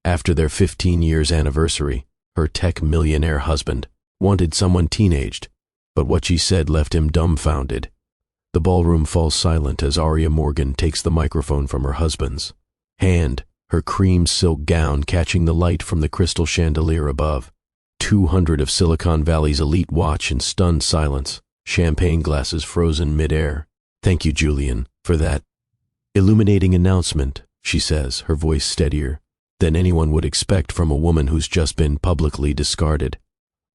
After their 15 years anniversary, her tech millionaire husband wanted someone teenaged, but what she said left him dumbfounded. The ballroom falls silent as Aria Morgan takes the microphone from her husband's hand, her cream silk gown catching the light from the crystal chandelier above. 200 of Silicon Valley's elite watch in stunned silence, champagne glasses frozen mid-air. "Thank you, Julian, for that illuminating announcement," she says, her voice steadier than anyone would expect from a woman who's just been publicly discarded.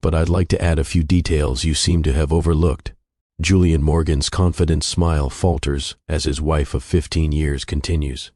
"But I'd like to add a few details you seem to have overlooked." Julian Morgan's confident smile falters as his wife of 15 years continues.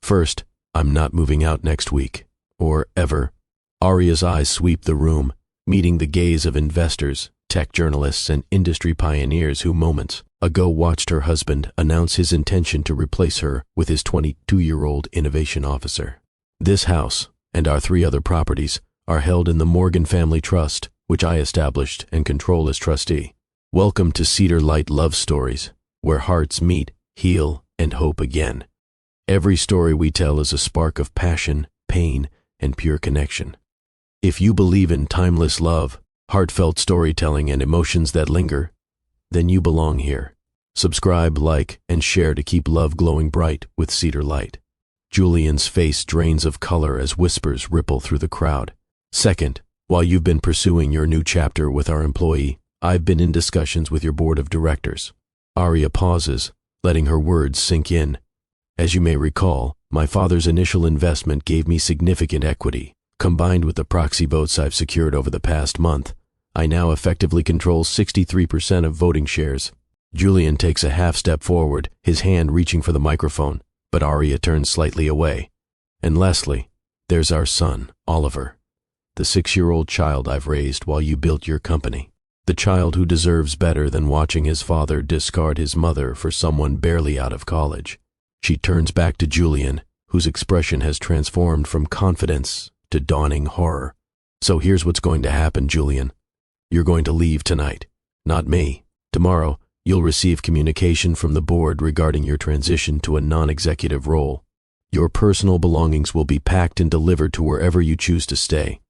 "First, I'm not moving out next week, or ever." Aria's eyes sweep the room, meeting the gaze of investors, tech journalists, and industry pioneers who moments ago watched her husband announce his intention to replace her with his 22-year-old innovation officer. "This house, and our 3 other properties, are held in the Morgan Family Trust, which I established and control as trustee. Welcome to Cedar Light Love Stories, where hearts meet, heal, and hope again. Every story we tell is a spark of passion, pain, and pure connection. If you believe in timeless love, heartfelt storytelling, and emotions that linger, then you belong here. Subscribe, like, and share to keep love glowing bright with Cedar Light." Julian's face drains of color as whispers ripple through the crowd. "Second, while you've been pursuing your new chapter with our employee, I've been in discussions with your board of directors." Aria pauses, letting her words sink in. "As you may recall, my father's initial investment gave me significant equity. Combined with the proxy votes I've secured over the past month, I now effectively control 63% of voting shares." Julian takes a half step forward, his hand reaching for the microphone, but Aria turns slightly away. "And lastly, there's our son, Oliver, the 6-year-old child I've raised while you built your company. The child who deserves better than watching his father discard his mother for someone barely out of college." She turns back to Julian, whose expression has transformed from confidence to dawning horror. "So here's what's going to happen, Julian. You're going to leave tonight. Not me. Tomorrow, you'll receive communication from the board regarding your transition to a non-executive role. Your personal belongings will be packed and delivered to wherever you choose to stay."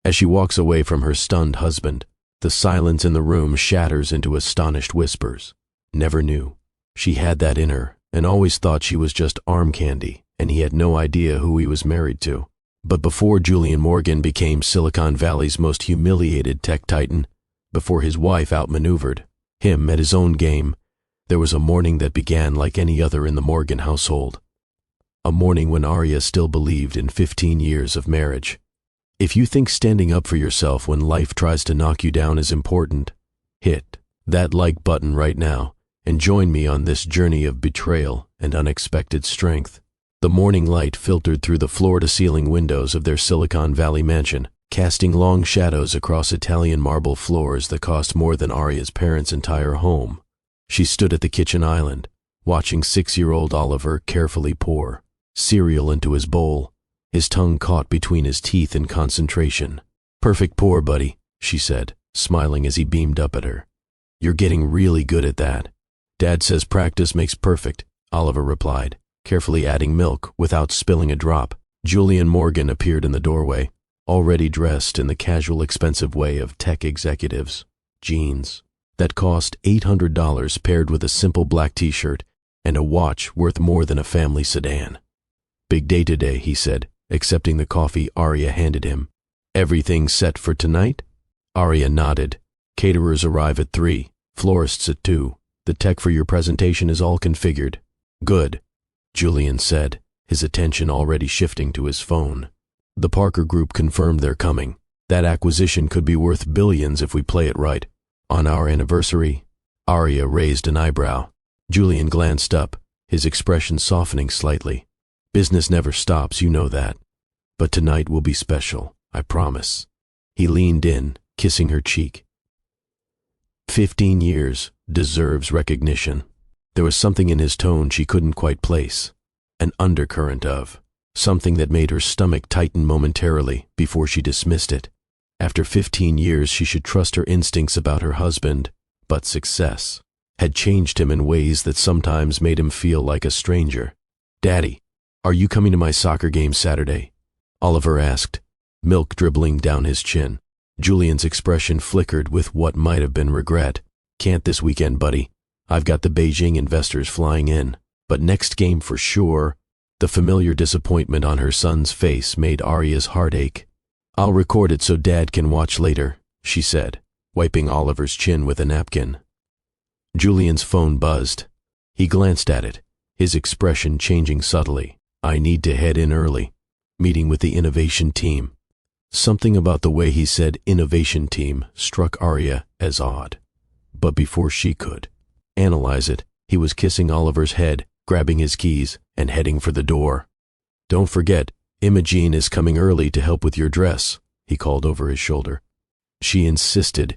As she walks away from her stunned husband, the silence in the room shatters into astonished whispers. Never knew. She had that in her, and always thought she was just arm candy, and he had no idea who he was married to. But before Julian Morgan became Silicon Valley's most humiliated tech titan, before his wife outmaneuvered him at his own game, there was a morning that began like any other in the Morgan household. A morning when Aria still believed in 15 years of marriage. If you think standing up for yourself when life tries to knock you down is important, hit that like button right now and join me on this journey of betrayal and unexpected strength. The morning light filtered through the floor-to-ceiling windows of their Silicon Valley mansion, casting long shadows across Italian marble floors that cost more than Aria's parents' entire home. She stood at the kitchen island, watching 6-year-old Oliver carefully pour cereal into his bowl, his tongue caught between his teeth in concentration. "Perfect pour, buddy," she said, smiling as he beamed up at her. "You're getting really good at that." "Dad says practice makes perfect," Oliver replied, carefully adding milk without spilling a drop. Julian Morgan appeared in the doorway, already dressed in the casual, expensive way of tech executives. Jeans that cost $800 paired with a simple black t-shirt and a watch worth more than a family sedan. "Big day today," he said, accepting the coffee Aria handed him. "Everything set for tonight?" Aria nodded. "Caterers arrive at 3, florists at 2. The tech for your presentation is all configured." "Good," Julian said, his attention already shifting to his phone. "The Parker Group confirmed they're coming. That acquisition could be worth billions if we play it right. On our anniversary?" Aria raised an eyebrow. Julian glanced up, his expression softening slightly. "Business never stops, you know that. But tonight will be special, I promise." He leaned in, kissing her cheek. 15 years deserves recognition. There was something in his tone she couldn't quite place, an undercurrent of, something that made her stomach tighten momentarily before she dismissed it. After 15 years, she should trust her instincts about her husband, but success had changed him in ways that sometimes made him feel like a stranger. "Daddy, are you coming to my soccer game Saturday?" Oliver asked, milk dribbling down his chin. Julian's expression flickered with what might have been regret. Can't this weekend, buddy. I've got the Beijing investors flying in. But next game for sure. The familiar disappointment on her son's face made Arya's heart ache. I'll record it so Dad can watch later, she said, wiping Oliver's chin with a napkin. Julian's phone buzzed. He glanced at it, his expression changing subtly. I need to head in early. Meeting with the innovation team. Something about the way he said innovation team struck Arya as odd. But before she could analyze it, he was kissing Oliver's head, grabbing his keys, and heading for the door. Don't forget, Imogen is coming early to help with your dress, he called over his shoulder. She insisted.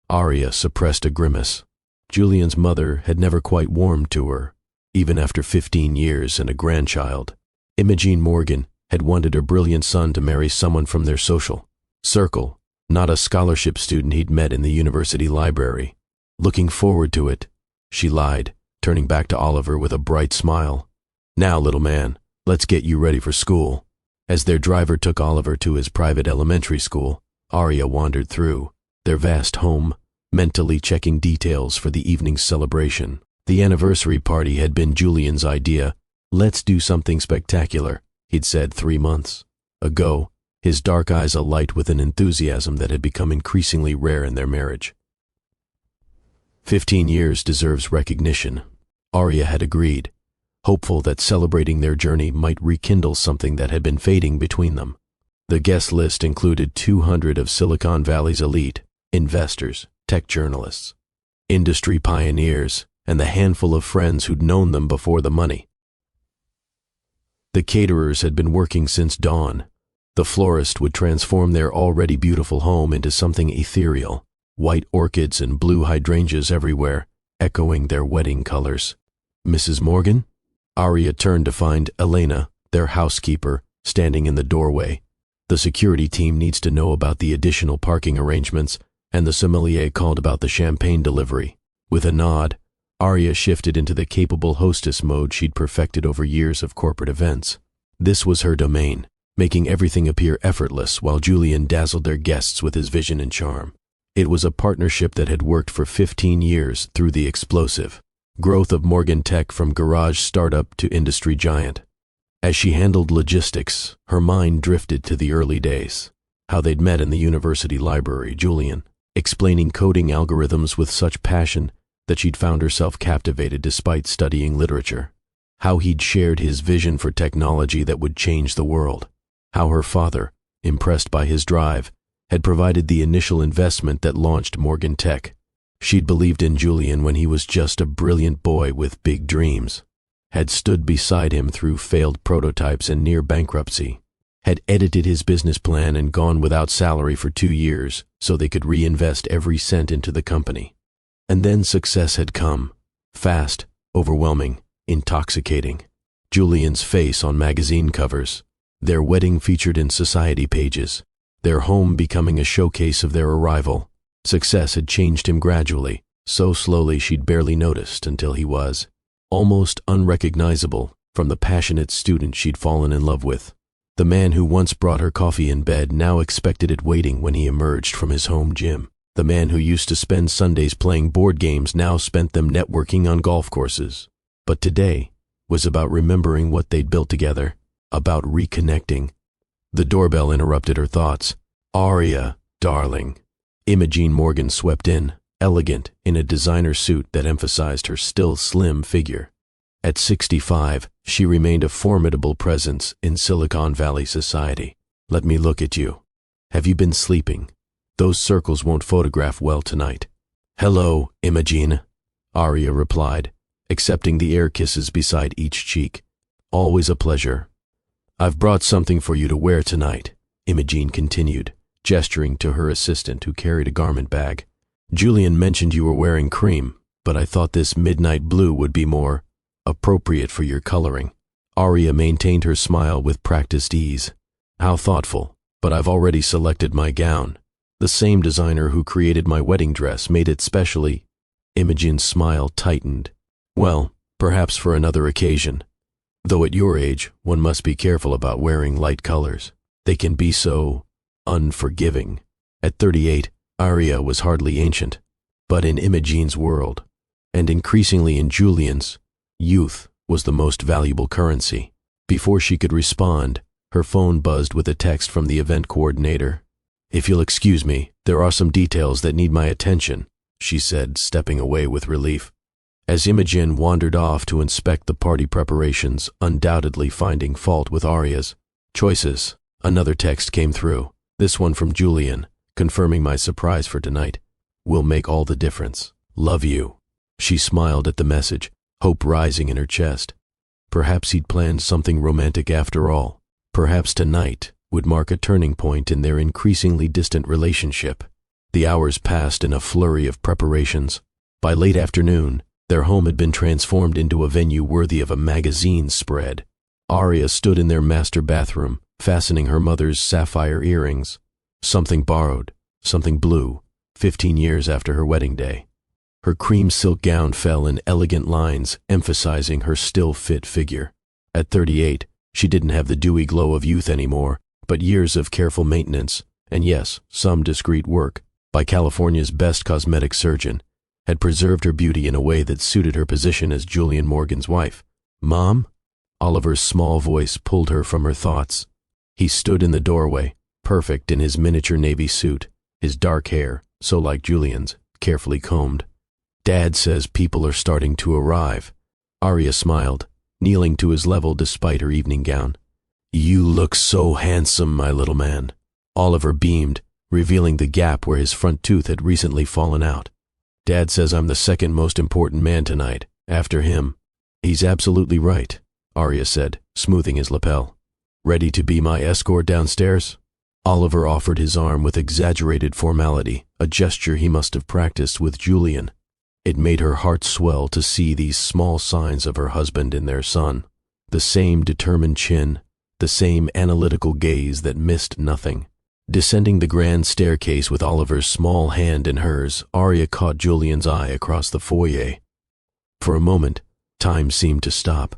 Arya suppressed a grimace. Julian's mother had never quite warmed to her, even after 15 years and a grandchild. Imogen Morgan had wanted her brilliant son to marry someone from their social circle, not a scholarship student he'd met in the university library. Looking forward to it, she lied, turning back to Oliver with a bright smile. Now, little man, let's get you ready for school. As their driver took Oliver to his private elementary school, Arya wandered through their vast home, mentally checking details for the evening's celebration. The anniversary party had been Julian's idea. Let's do something spectacular, he'd said 3 months ago, his dark eyes alight with an enthusiasm that had become increasingly rare in their marriage. 15 years deserves recognition, Arya had agreed, hopeful that celebrating their journey might rekindle something that had been fading between them. The guest list included 200 of Silicon Valley's elite, investors, tech journalists, industry pioneers, and the handful of friends who'd known them before the money. The caterers had been working since dawn. The florist would transform their already beautiful home into something ethereal, white orchids and blue hydrangeas everywhere, echoing their wedding colors. Mrs. Morgan? Arya turned to find Elena, their housekeeper, standing in the doorway. The security team needs to know about the additional parking arrangements, and the sommelier called about the champagne delivery. With a nod, Arya shifted into the capable hostess mode she'd perfected over years of corporate events. This was her domain, making everything appear effortless while Julian dazzled their guests with his vision and charm. It was a partnership that had worked for 15 years through the explosive growth of Morgan Tech from garage startup to industry giant. As she handled logistics, her mind drifted to the early days, how they'd met in the university library, Julian explaining coding algorithms with such passion that she'd found herself captivated despite studying literature, how he'd shared his vision for technology that would change the world, how her father, impressed by his drive, had provided the initial investment that launched Morgan Tech. She'd believed in Julian when he was just a brilliant boy with big dreams, had stood beside him through failed prototypes and near bankruptcy, had edited his business plan and gone without salary for 2 years so they could reinvest every cent into the company. And then success had come, fast, overwhelming, intoxicating. Julian's face on magazine covers, their wedding featured in society pages, their home becoming a showcase of their arrival. Success had changed him gradually, so slowly she'd barely noticed until he was almost unrecognizable from the passionate student she'd fallen in love with. The man who once brought her coffee in bed now expected it waiting when he emerged from his home gym. The man who used to spend Sundays playing board games now spent them networking on golf courses. But today was about remembering what they'd built together, about reconnecting. The doorbell interrupted her thoughts. Arya, darling. Imogen Morgan swept in, elegant in a designer suit that emphasized her still slim figure. At 65, she remained a formidable presence in Silicon Valley society. Let me look at you. Have you been sleeping? Those circles won't photograph well tonight. Hello, Imogen, Arya replied, accepting the air kisses beside each cheek. Always a pleasure. I've brought something for you to wear tonight, Imogen continued, gesturing to her assistant who carried a garment bag. Julian mentioned you were wearing cream, but I thought this midnight blue would be more appropriate for your coloring. Arya maintained her smile with practiced ease. How thoughtful, but I've already selected my gown. The same designer who created my wedding dress made it specially. Imogen's smile tightened. Well, perhaps for another occasion. Though at your age, one must be careful about wearing light colors. They can be so unforgiving. At 38, Arya was hardly ancient, but in Imogene's world, and increasingly in Julian's, youth was the most valuable currency. Before she could respond, her phone buzzed with a text from the event coordinator. "If you'll excuse me, there are some details that need my attention," she said, stepping away with relief. As Imogen wandered off to inspect the party preparations, undoubtedly finding fault with Arya's choices, another text came through, this one from Julian, confirming my surprise for tonight. "Will make all the difference. Love you." She smiled at the message, hope rising in her chest. Perhaps he'd planned something romantic after all. Perhaps tonight would mark a turning point in their increasingly distant relationship. The hours passed in a flurry of preparations. By late afternoon, their home had been transformed into a venue worthy of a magazine spread. Arya stood in their master bathroom, fastening her mother's sapphire earrings. Something borrowed, something blue, 15 years after her wedding day. Her cream silk gown fell in elegant lines, emphasizing her still fit figure. At 38, she didn't have the dewy glow of youth anymore, but years of careful maintenance, and yes, some discreet work, by California's best cosmetic surgeon, had preserved her beauty in a way that suited her position as Julian Morgan's wife. "Mom?" Oliver's small voice pulled her from her thoughts. He stood in the doorway, perfect in his miniature navy suit, his dark hair, so like Julian's, carefully combed. "Dad says people are starting to arrive." Arya smiled, kneeling to his level despite her evening gown. "You look so handsome, my little man." Oliver beamed, revealing the gap where his front tooth had recently fallen out. "Dad says I'm the second most important man tonight, after him." "He's absolutely right," Arya said, smoothing his lapel. "Ready to be my escort downstairs?" Oliver offered his arm with exaggerated formality, a gesture he must have practiced with Julian. It made her heart swell to see these small signs of her husband in their son. The same determined chin, the same analytical gaze that missed nothing. Descending the grand staircase with Oliver's small hand in hers, Arya caught Julian's eye across the foyer. For a moment, time seemed to stop.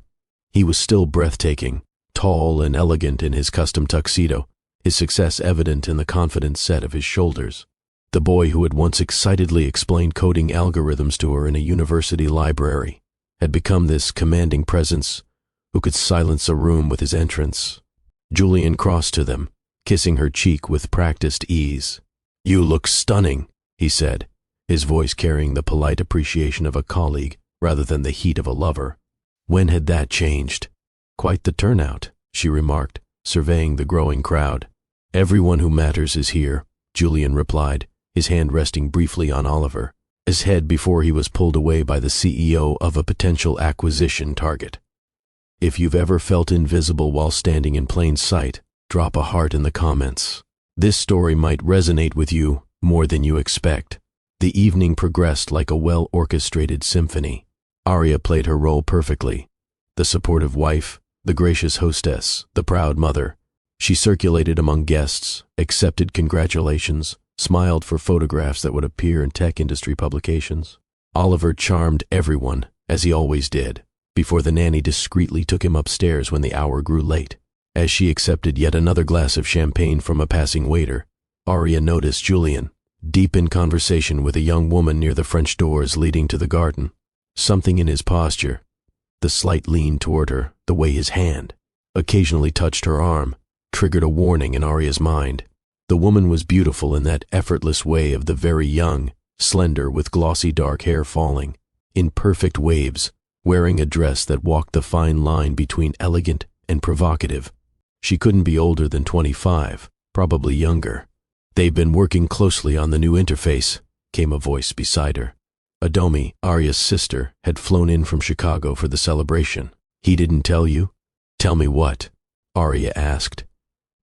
He was still breathtaking, tall and elegant in his custom tuxedo, his success evident in the confident set of his shoulders. The boy who had once excitedly explained coding algorithms to her in a university library had become this commanding presence who could silence a room with his entrance. Julian crossed to them, kissing her cheek with practiced ease. "You look stunning," he said, his voice carrying the polite appreciation of a colleague rather than the heat of a lover. When had that changed? "Quite the turnout," she remarked, surveying the growing crowd. "Everyone who matters is here," Julian replied, his hand resting briefly on Oliver, his head before he was pulled away by the CEO of a potential acquisition target. If you've ever felt invisible while standing in plain sight, drop a heart in the comments. This story might resonate with you more than you expect. The evening progressed like a well-orchestrated symphony. Arya played her role perfectly. The supportive wife, the gracious hostess, the proud mother. She circulated among guests, accepted congratulations, smiled for photographs that would appear in tech industry publications. Oliver charmed everyone, as he always did, before the nanny discreetly took him upstairs when the hour grew late. As she accepted yet another glass of champagne from a passing waiter, Arya noticed Julian, deep in conversation with a young woman near the French doors leading to the garden. Something in his posture, the slight lean toward her, the way his hand occasionally touched her arm, triggered a warning in Arya's mind. The woman was beautiful in that effortless way of the very young, slender with glossy dark hair falling, in perfect waves, wearing a dress that walked the fine line between elegant and provocative. She couldn't be older than 25, probably younger. "They've been working closely on the new interface," came a voice beside her. Adomi, Arya's sister, had flown in from Chicago for the celebration. "He didn't tell you?" "Tell me what?" Arya asked,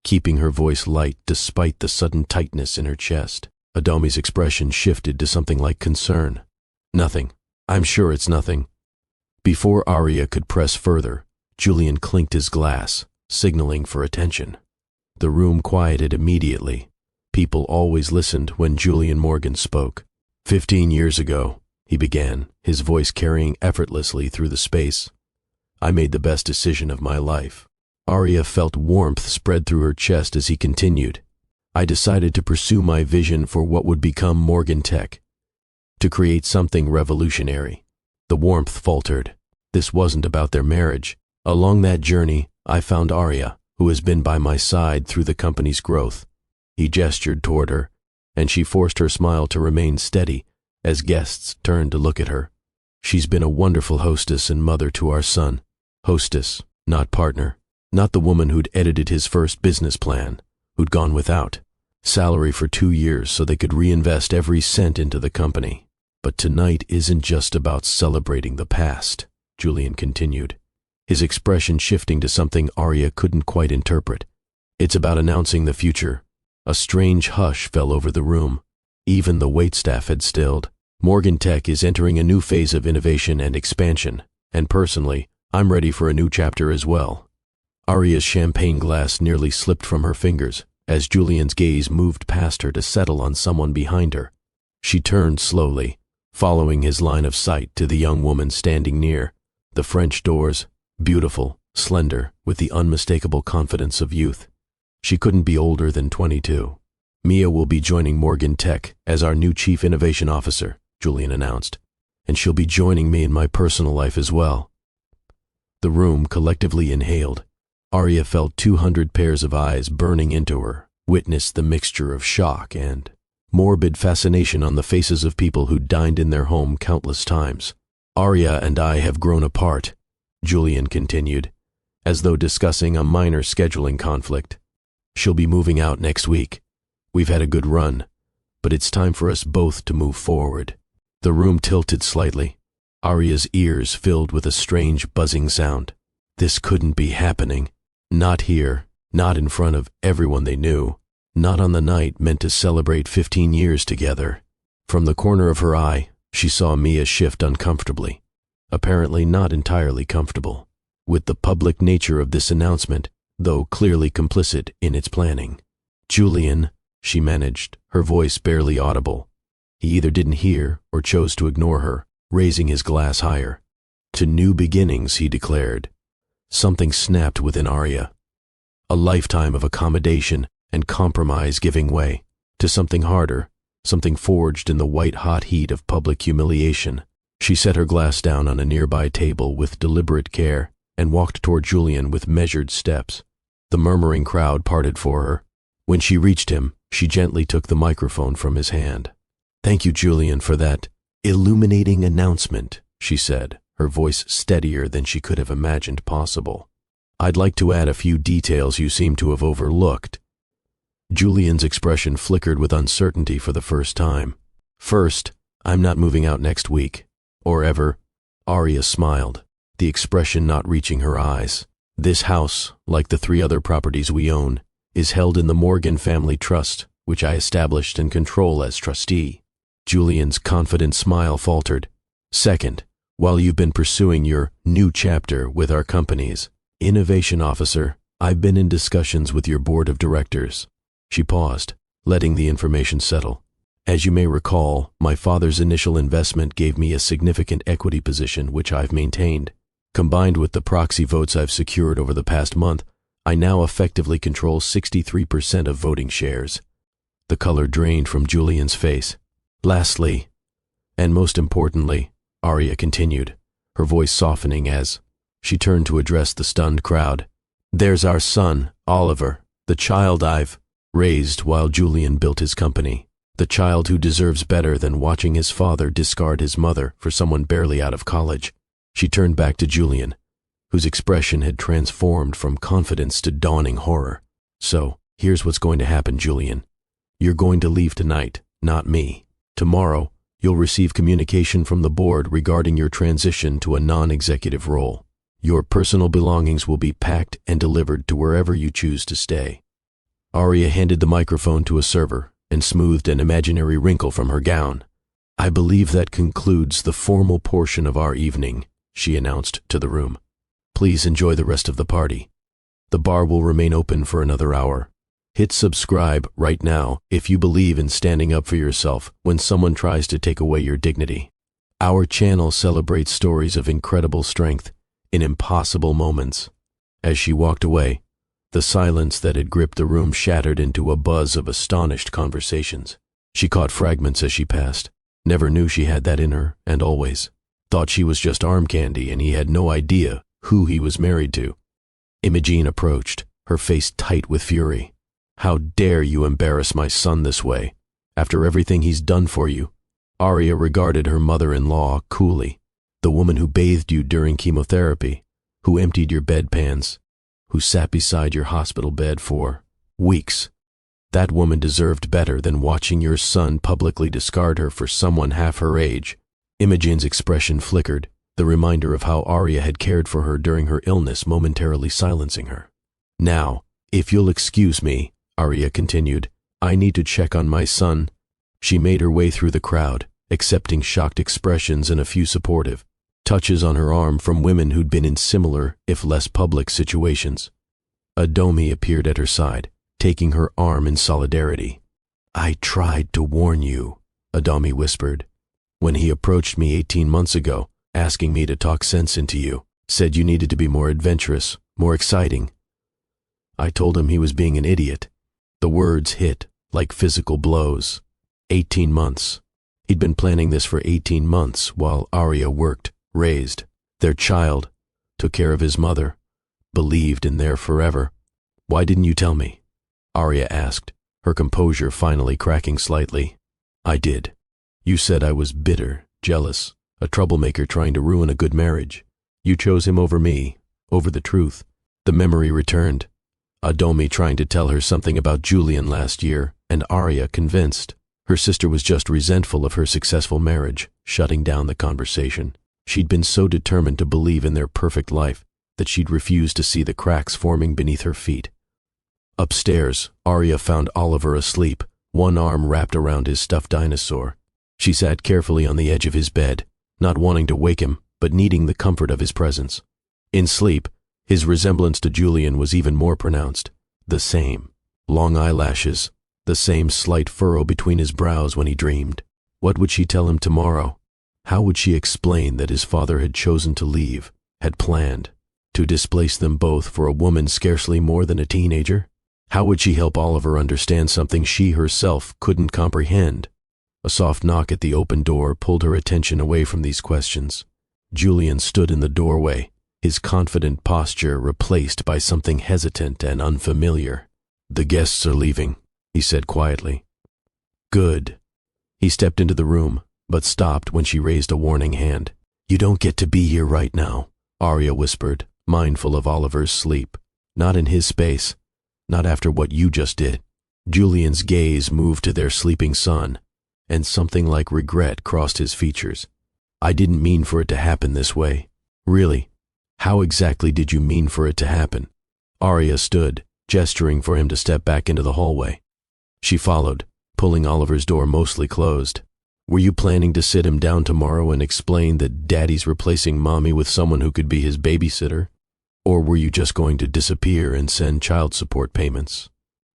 keeping her voice light despite the sudden tightness in her chest. Adomi's expression shifted to something like concern. "Nothing. I'm sure it's nothing." Before Arya could press further, Julian clinked his glass, signaling for attention. The room quieted immediately. People always listened when Julian Morgan spoke. 15 years ago, he began, his voice carrying effortlessly through the space, "I made the best decision of my life." Arya felt warmth spread through her chest as he continued. I decided to pursue my vision for what would become Morgan Tech, to create something revolutionary. The warmth faltered. This wasn't about their marriage. Along that journey, I found Arya, who has been by my side through the company's growth. He gestured toward her, and she forced her smile to remain steady as guests turned to look at her. She's been a wonderful hostess and mother to our son. Hostess, not partner. Not the woman who'd edited his first business plan, who'd gone without salary for 2 years so they could reinvest every cent into the company. But tonight isn't just about celebrating the past, Julian continued, his expression shifting to something Arya couldn't quite interpret. It's about announcing the future. A strange hush fell over the room. Even the waitstaff had stilled. Morgan Tech is entering a new phase of innovation and expansion, and personally, I'm ready for a new chapter as well. Arya's champagne glass nearly slipped from her fingers as Julian's gaze moved past her to settle on someone behind her. She turned slowly, following his line of sight to the young woman standing near. The French doors, beautiful, slender, with the unmistakable confidence of youth. She couldn't be older than 22. Mia will be joining Morgan Tech as our new Chief Innovation Officer, Julian announced, and she'll be joining me in my personal life as well. The room collectively inhaled. Arya felt 200 pairs of eyes burning into her, witnessed the mixture of shock and morbid fascination on the faces of people who dined in their home countless times. Arya and I have grown apart, Julian continued, as though discussing a minor scheduling conflict. She'll be moving out next week. We've had a good run, but it's time for us both to move forward. The room tilted slightly. Arya's ears filled with a strange buzzing sound. This couldn't be happening. Not here, not in front of everyone they knew, not on the night meant to celebrate 15 years together. From the corner of her eye, she saw Mia shift uncomfortably, apparently not entirely comfortable with the public nature of this announcement, though clearly complicit in its planning. Julian, she managed, her voice barely audible. He either didn't hear or chose to ignore her, raising his glass higher. To new beginnings, he declared. Something snapped within Arya. A lifetime of accommodation and compromise giving way to something harder, something forged in the white-hot heat of public humiliation. She set her glass down on a nearby table with deliberate care and walked toward Julian with measured steps. The murmuring crowd parted for her. When she reached him, she gently took the microphone from his hand. "Thank you, Julian, for that illuminating announcement," she said, her voice steadier than she could have imagined possible. "I'd like to add a few details you seem to have overlooked." Julian's expression flickered with uncertainty for the first time. "First, I'm not moving out next week, or ever." Arya smiled, the expression not reaching her eyes. "This house, like the 3 other properties we own, is held in the Morgan Family Trust, which I established and control as trustee." Julian's confident smile faltered. "Second, while you've been pursuing your new chapter with our company's innovation officer, I've been in discussions with your board of directors." She paused, letting the information settle. "As you may recall, my father's initial investment gave me a significant equity position which I've maintained. Combined with the proxy votes I've secured over the past month, I now effectively control 63% of voting shares." The color drained from Julian's face. "Lastly, and most importantly," Arya continued, her voice softening as she turned to address the stunned crowd, "there's our son, Oliver, the child I've raised while Julian built his company, the child who deserves better than watching his father discard his mother for someone barely out of college." She turned back to Julian, whose expression had transformed from confidence to dawning horror. "So, here's what's going to happen, Julian. You're going to leave tonight, not me. Tomorrow, you'll receive communication from the board regarding your transition to a non-executive role. Your personal belongings will be packed and delivered to wherever you choose to stay." Arya handed the microphone to a server and smoothed an imaginary wrinkle from her gown. "I believe that concludes the formal portion of our evening," she announced to the room. "Please enjoy the rest of the party. The bar will remain open for another hour. Hit subscribe right now if you believe in standing up for yourself when someone tries to take away your dignity. Our channel celebrates stories of incredible strength in impossible moments. As she walked away, the silence that had gripped the room shattered into a buzz of astonished conversations. She caught fragments as she passed. Never knew she had that in her, and always thought she was just arm candy and he had no idea who he was married to. Imogene approached, her face tight with fury. How dare you embarrass my son this way, after everything he's done for you? Arya regarded her mother-in-law coolly. The woman who bathed you during chemotherapy, who emptied your bedpans, who sat beside your hospital bed for weeks. That woman deserved better than watching your son publicly discard her for someone half her age. Imogene's expression flickered, the reminder of how Arya had cared for her during her illness momentarily silencing her. Now, if you'll excuse me, Arya continued, I need to check on my son. She made her way through the crowd, accepting shocked expressions and a few supportive touches on her arm from women who'd been in similar, if less public, situations. Adomi appeared at her side, taking her arm in solidarity. I tried to warn you, Adomi whispered, when he approached me 18 months ago, asking me to talk sense into you, said you needed to be more adventurous, more exciting. I told him he was being an idiot. The words hit like physical blows. 18 months. He'd been planning this for 18 months while Arya worked, raised their child, took care of his mother, believed in their forever. Why didn't you tell me? Arya asked, her composure finally cracking slightly. I did. You said I was bitter, jealous, a troublemaker trying to ruin a good marriage. You chose him over me, over the truth. The memory returned. Adomi trying to tell her something about Julian last year, and Arya convinced. Her sister was just resentful of her successful marriage, shutting down the conversation. She'd been so determined to believe in their perfect life that she'd refused to see the cracks forming beneath her feet. Upstairs, Arya found Oliver asleep, one arm wrapped around his stuffed dinosaur. She sat carefully on the edge of his bed, not wanting to wake him, but needing the comfort of his presence. In sleep, his resemblance to Julian was even more pronounced. The same. Long eyelashes, the same slight furrow between his brows when he dreamed. What would she tell him tomorrow? How would she explain that his father had chosen to leave, had planned to displace them both for a woman scarcely more than a teenager? How would she help Oliver understand something she herself couldn't comprehend? A soft knock at the open door pulled her attention away from these questions. Julian stood in the doorway, his confident posture replaced by something hesitant and unfamiliar. The guests are leaving, he said quietly. Good. He stepped into the room, but stopped when she raised a warning hand. You don't get to be here right now, Arya whispered, mindful of Oliver's sleep. Not in his space. Not after what you just did. Julian's gaze moved to their sleeping son, and something like regret crossed his features. I didn't mean for it to happen this way. Really, how exactly did you mean for it to happen? Arya stood, gesturing for him to step back into the hallway. She followed, pulling Oliver's door mostly closed. Were you planning to sit him down tomorrow and explain that Daddy's replacing Mommy with someone who could be his babysitter? Or were you just going to disappear and send child support payments?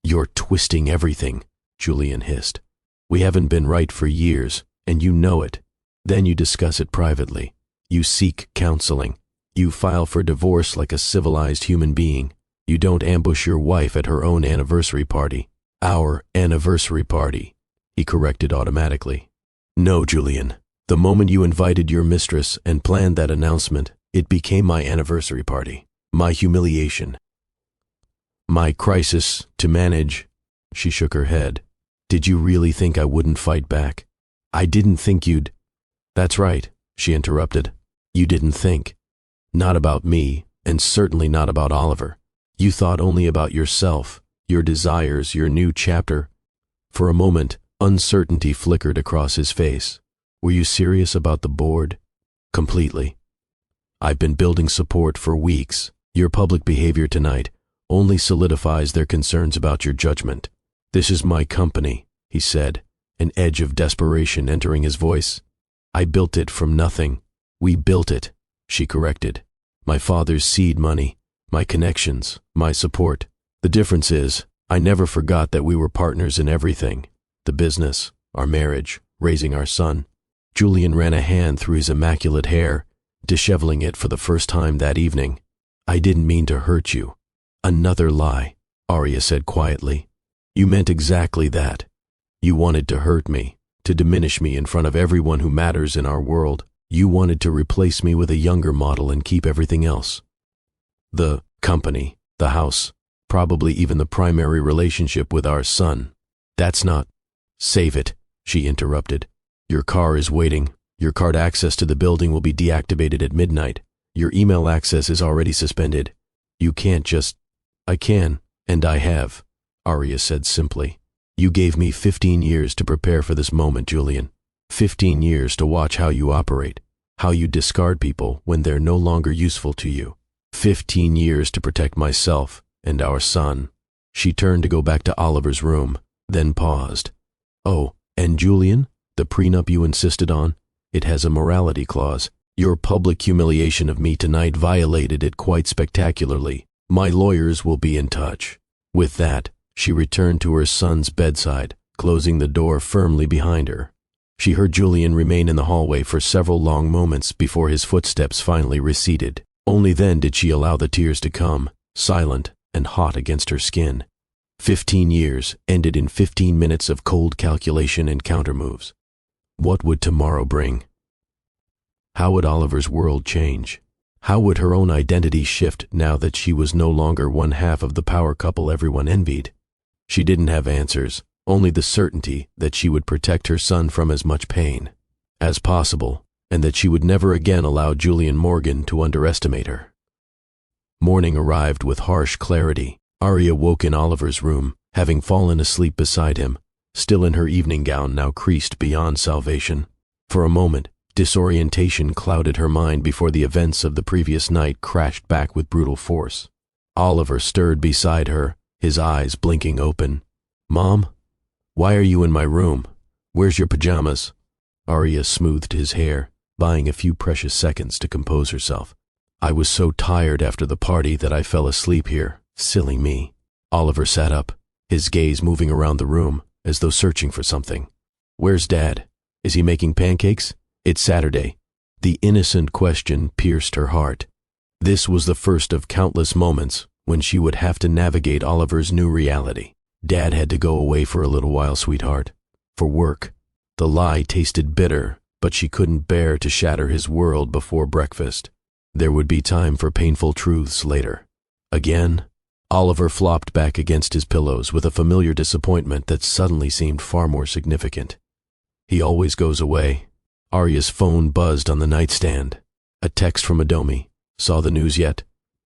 You're twisting everything, Julian hissed. We haven't been right for years, and you know it. Then you discuss it privately. You seek counseling. You file for divorce like a civilized human being. You don't ambush your wife at her own anniversary party. Our anniversary party, he corrected automatically. No, Julian. The moment you invited your mistress and planned that announcement, it became my anniversary party. My humiliation. My crisis to manage. She shook her head. Did you really think I wouldn't fight back? I didn't think you'd... That's right, she interrupted. You didn't think. Not about me, and certainly not about Oliver. You thought only about yourself, your desires, your new chapter. For a moment, uncertainty flickered across his face. Were you serious about the board? Completely. I've been building support for weeks. Your public behavior tonight only solidifies their concerns about your judgment. This is my company, he said, an edge of desperation entering his voice. I built it from nothing. We built it, she corrected. My father's seed money, my connections, my support. The difference is, I never forgot that we were partners in everything. The business, our marriage, raising our son. Julian ran a hand through his immaculate hair, disheveling it for the first time that evening. I didn't mean to hurt you. Another lie, Arya said quietly. You meant exactly that. You wanted to hurt me, to diminish me in front of everyone who matters in our world. You wanted to replace me with a younger model and keep everything else. The company, the house, probably even the primary relationship with our son. That's not— Save it, she interrupted. Your car is waiting. Your card access to the building will be deactivated at midnight. Your email access is already suspended. You can't just— I can, and I have, Arya said simply. You gave me 15 years to prepare for this moment, Julian. 15 years to watch how you operate, how you discard people when they're no longer useful to you. 15 years to protect myself and our son. She turned to go back to Oliver's room, then paused. Oh, and Julian, the prenup you insisted on? It has a morality clause. Your public humiliation of me tonight violated it quite spectacularly. My lawyers will be in touch. With that, she returned to her son's bedside, closing the door firmly behind her. She heard Julian remain in the hallway for several long moments before his footsteps finally receded. Only then did she allow the tears to come, silent and hot against her skin. 15 years ended in 15 minutes of cold calculation and countermoves. What would tomorrow bring? How would Oliver's world change? How would her own identity shift now that she was no longer one half of the power couple everyone envied? She didn't have answers, only the certainty that she would protect her son from as much pain as possible, and that she would never again allow Julian Morgan to underestimate her. Morning arrived with harsh clarity. Arya woke in Oliver's room, having fallen asleep beside him, still in her evening gown now creased beyond salvation. For a moment, disorientation clouded her mind before the events of the previous night crashed back with brutal force. Oliver stirred beside her, his eyes blinking open. Mom? Why are you in my room? Where's your pajamas? Arya smoothed his hair, buying a few precious seconds to compose herself. I was so tired after the party that I fell asleep here. Silly me. Oliver sat up, his gaze moving around the room, as though searching for something. Where's Dad? Is he making pancakes? It's Saturday. The innocent question pierced her heart. This was the first of countless moments when she would have to navigate Oliver's new reality. Dad had to go away for a little while, sweetheart. For work. The lie tasted bitter, but she couldn't bear to shatter his world before breakfast. There would be time for painful truths later. Again? Oliver flopped back against his pillows with a familiar disappointment that suddenly seemed far more significant. He always goes away. Arya's phone buzzed on the nightstand. A text from Adomi. Saw the news yet?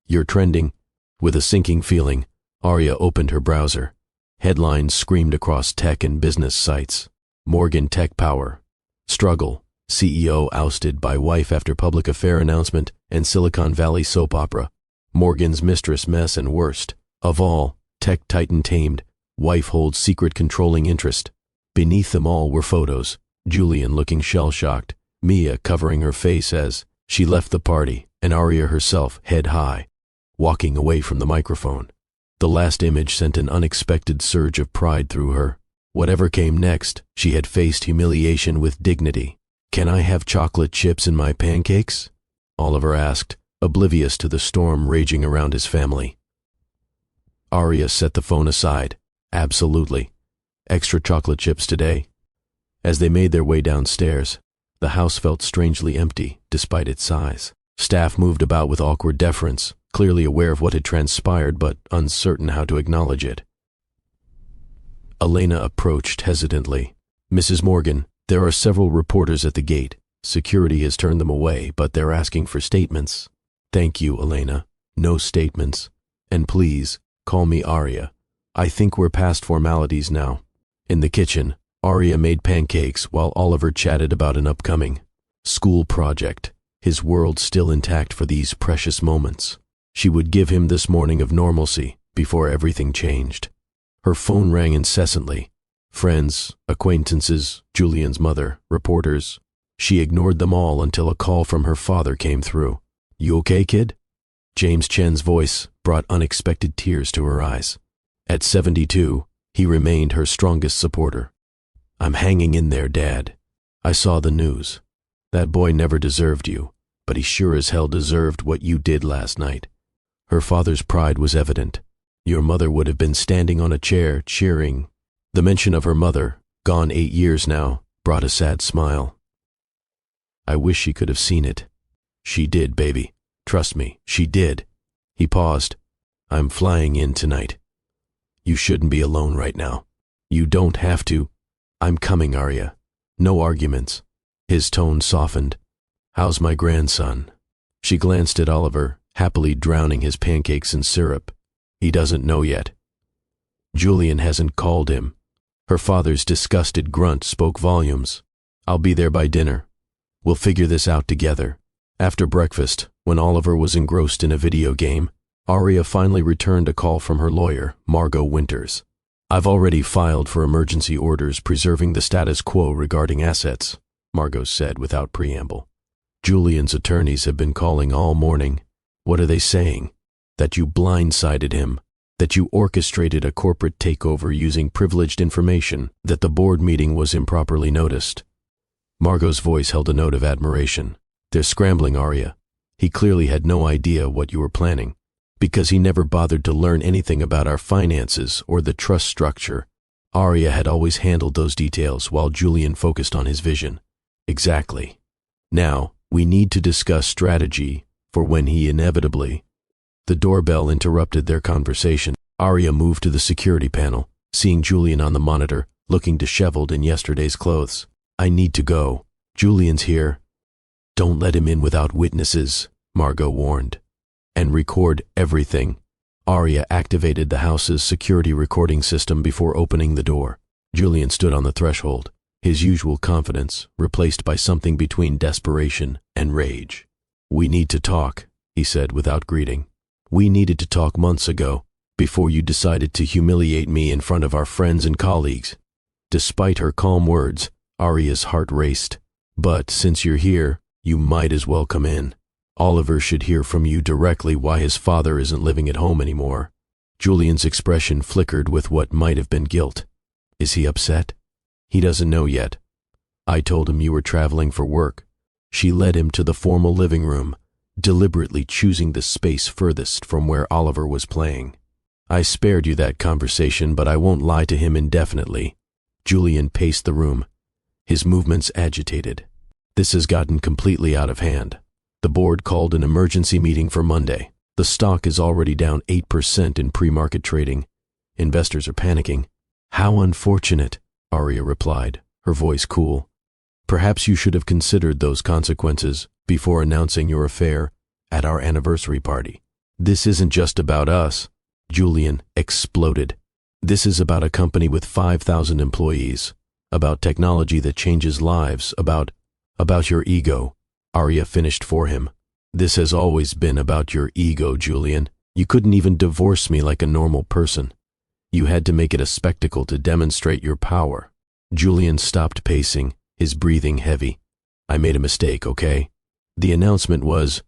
You're trending. With a sinking feeling, Arya opened her browser. Headlines screamed across tech and business sites. Morgan Tech Power. Struggle. CEO ousted by wife after public affair announcement and Silicon Valley soap opera. Morgan's mistress mess and worst. Of all, tech titan tamed. Wife holds secret controlling interest. Beneath them all were photos. Julian looking shell-shocked. Mia covering her face as she left the party, and Arya herself head high, walking away from the microphone. The last image sent an unexpected surge of pride through her. Whatever came next, she had faced humiliation with dignity. Can I have chocolate chips in my pancakes? Oliver asked, oblivious to the storm raging around his family. Arya set the phone aside. Absolutely. Extra chocolate chips today. As they made their way downstairs, the house felt strangely empty despite its size. Staff moved about with awkward deference, clearly aware of what had transpired but uncertain how to acknowledge it. Elena approached hesitantly. Mrs. Morgan, there are several reporters at the gate. Security has turned them away, but they're asking for statements. Thank you, Elena. No statements. And please, call me Arya. I think we're past formalities now. In the kitchen, Arya made pancakes while Oliver chatted about an upcoming school project, his world still intact for these precious moments. She would give him this morning of normalcy before everything changed. Her phone rang incessantly. Friends, acquaintances, Julian's mother, reporters. She ignored them all until a call from her father came through. You okay, kid? James Chen's voice brought unexpected tears to her eyes. At 72, he remained her strongest supporter. I'm hanging in there, Dad. I saw the news. That boy never deserved you, but he sure as hell deserved what you did last night. Her father's pride was evident. Your mother would have been standing on a chair, cheering. The mention of her mother, gone 8 years now, brought a sad smile. I wish she could have seen it. She did, baby. Trust me, she did. He paused. I'm flying in tonight. You shouldn't be alone right now. You don't have to. I'm coming, Arya. No arguments. His tone softened. How's my grandson? She glanced at Oliver, happily drowning his pancakes in syrup. He doesn't know yet. Julian hasn't called him. Her father's disgusted grunt spoke volumes. I'll be there by dinner. We'll figure this out together. After breakfast, when Oliver was engrossed in a video game, Arya finally returned a call from her lawyer, Margot Winters. I've already filed for emergency orders preserving the status quo regarding assets, Margot said without preamble. Julian's attorneys have been calling all morning. What are they saying? That you blindsided him, that you orchestrated a corporate takeover using privileged information, that the board meeting was improperly noticed. Margot's voice held a note of admiration. They're scrambling, Arya. He clearly had no idea what you were planning, because he never bothered to learn anything about our finances or the trust structure. Arya had always handled those details while Julian focused on his vision. Exactly. Now, we need to discuss strategy for when he inevitably... The doorbell interrupted their conversation. Arya moved to the security panel, seeing Julian on the monitor, looking disheveled in yesterday's clothes. I need to go. Julian's here. Don't let him in without witnesses, Margot warned. And record everything. Arya activated the house's security recording system before opening the door. Julian stood on the threshold, his usual confidence replaced by something between desperation and rage. We need to talk, he said without greeting. We needed to talk months ago, before you decided to humiliate me in front of our friends and colleagues. Despite her calm words, Arya's heart raced. But since you're here, you might as well come in. Oliver should hear from you directly why his father isn't living at home anymore. Julian's expression flickered with what might have been guilt. Is he upset? He doesn't know yet. I told him you were traveling for work. She led him to the formal living room, deliberately choosing the space furthest from where Oliver was playing. I spared you that conversation, but I won't lie to him indefinitely. Julian paced the room, his movements agitated. This has gotten completely out of hand. The board called an emergency meeting for Monday. The stock is already down 8% in pre-market trading. Investors are panicking. How unfortunate, Arya replied, her voice cool. Perhaps you should have considered those consequences before announcing your affair at our anniversary party. This isn't just about us, Julian exploded. This is about a company with 5,000 employees, about technology that changes lives, about your ego. Arya finished for him. This has always been about your ego, Julian. You couldn't even divorce me like a normal person. You had to make it a spectacle to demonstrate your power. Julian stopped pacing, his breathing heavy. I made a mistake, okay? The announcement was